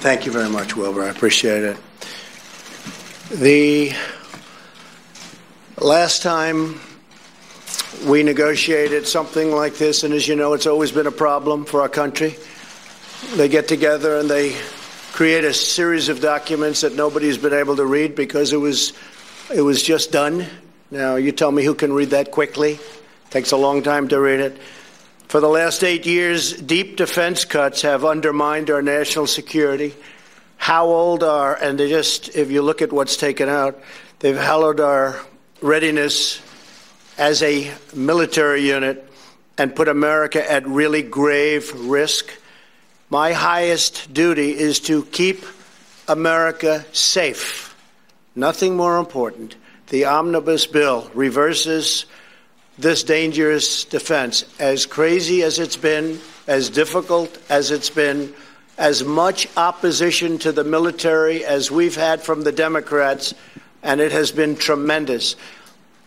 Thank you very much, Wilbur. I appreciate it. The last time we negotiated something like this, and as you know, it's always been a problem for our country, they get together and they create a series of documents that nobody's been able to read because it was just done. Now, you tell me who can read that quickly. It takes a long time to read it. For the last 8 years, deep defense cuts have undermined our national security. And if you look at what's taken out, they've hollowed our readiness as a military unit and put America at really grave risk. My highest duty is to keep America safe. Nothing more important. The Omnibus bill reverses this dangerous defense. As crazy as it's been, as difficult as it's been, as much opposition to the military as we've had from the Democrats, and it has been tremendous.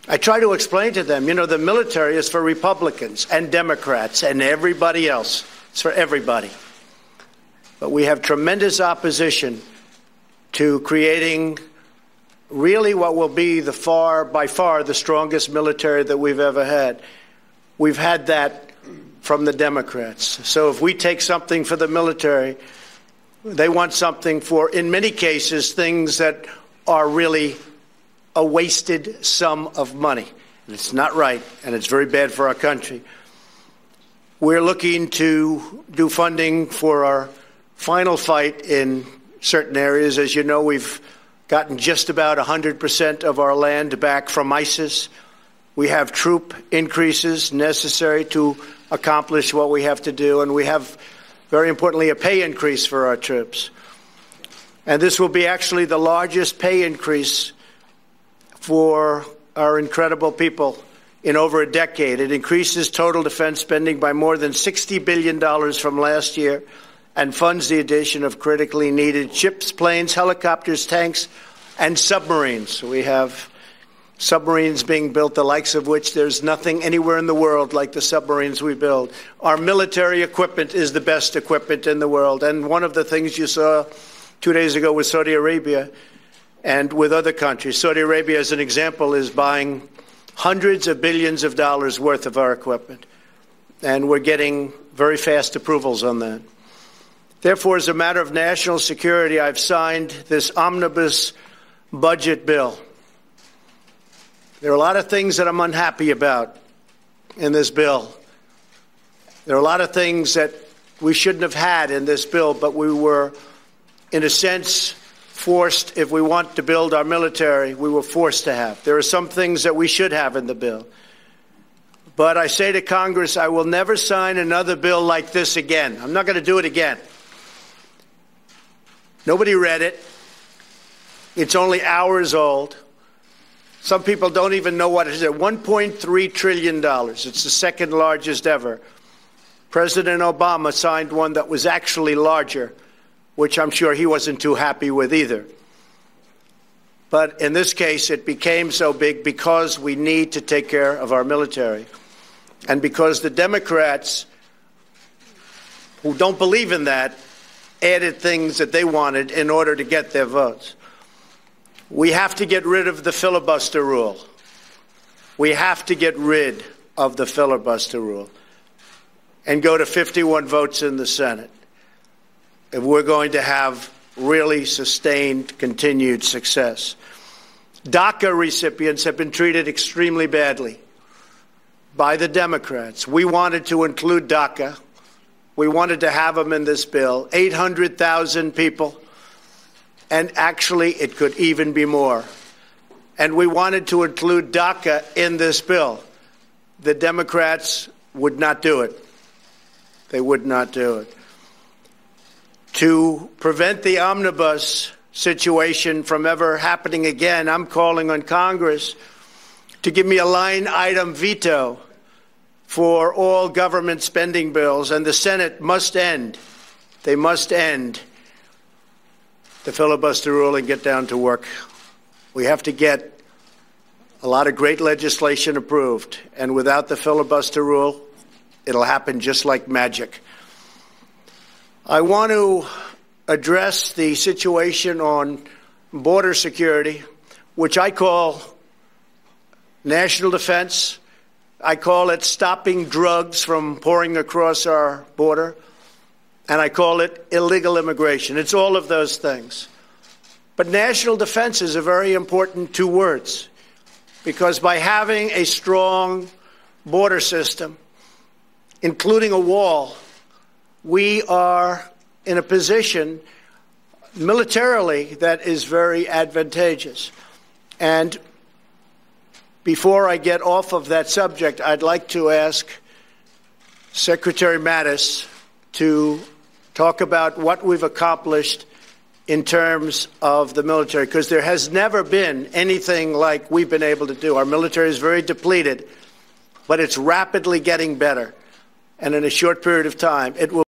I try to explain to them, the military is for Republicans and Democrats and everybody else. It's for everybody. But we have tremendous opposition to creating really what will be by far the strongest military that we've ever had. We've had that from the Democrats. So if we take something for the military, they want something for, in many cases, things that are really a wasted sum of money. And it's not right, and it's very bad for our country. We're looking to do funding for our final fight in certain areas. As you know, we've gotten just about 100% of our land back from ISIS. We have troop increases necessary to accomplish what we have to do, and we have, very importantly, a pay increase for our troops. And this will be actually the largest pay increase for our incredible people in over a decade. It increases total defense spending by more than $60 billion from last year and funds the addition of critically needed ships, planes, helicopters, tanks, and submarines. We have submarines being built, the likes of which there's nothing anywhere in the world like the submarines we build. Our military equipment is the best equipment in the world. And one of the things you saw 2 days ago with Saudi Arabia and with other countries, Saudi Arabia, as an example, is buying hundreds of billions of dollars worth of our equipment. And we're getting very fast approvals on that. Therefore, as a matter of national security, I've signed this omnibus budget bill. There are a lot of things that I'm unhappy about in this bill. There are a lot of things that we shouldn't have had in this bill, but we were, in a sense, forced. If we want to build our military, we were forced to have. There are some things that we should have in the bill. But I say to Congress, I will never sign another bill like this again. I'm not going to do it again. Nobody read it. It's only hours old. Some people don't even know what it is. $1.3 trillion. It's the second largest ever. President Obama signed one that was actually larger, which I'm sure he wasn't too happy with either. But in this case, it became so big because we need to take care of our military. And because the Democrats, who don't believe in that, added things that they wanted in order to get their votes. We have to get rid of the filibuster rule. We have to get rid of the filibuster rule and go to 51 votes in the Senate if we're going to have really sustained, continued success. DACA recipients have been treated extremely badly by the Democrats. We wanted to include DACA. We wanted to have them in this bill, 800,000 people, and actually it could even be more. And we wanted to include DACA in this bill. The Democrats would not do it. They would not do it. To prevent the omnibus situation from ever happening again, I'm calling on Congress to give me a line item veto for all government spending bills, and the Senate must end. They must end the filibuster rule and get down to work. We have to get a lot of great legislation approved, and without the filibuster rule, it'll happen just like magic. I want to address the situation on border security, which I call national defense. I call it stopping drugs from pouring across our border, and I call it illegal immigration. It's all of those things. But national defense is a very important two words, because by having a strong border system, including a wall, we are in a position militarily that is very advantageous. And before I get off of that subject, I'd like to ask Secretary Mattis to talk about what we've accomplished in terms of the military, because there has never been anything like we've been able to do. Our military is very depleted, but it's rapidly getting better. And in a short period of time, it will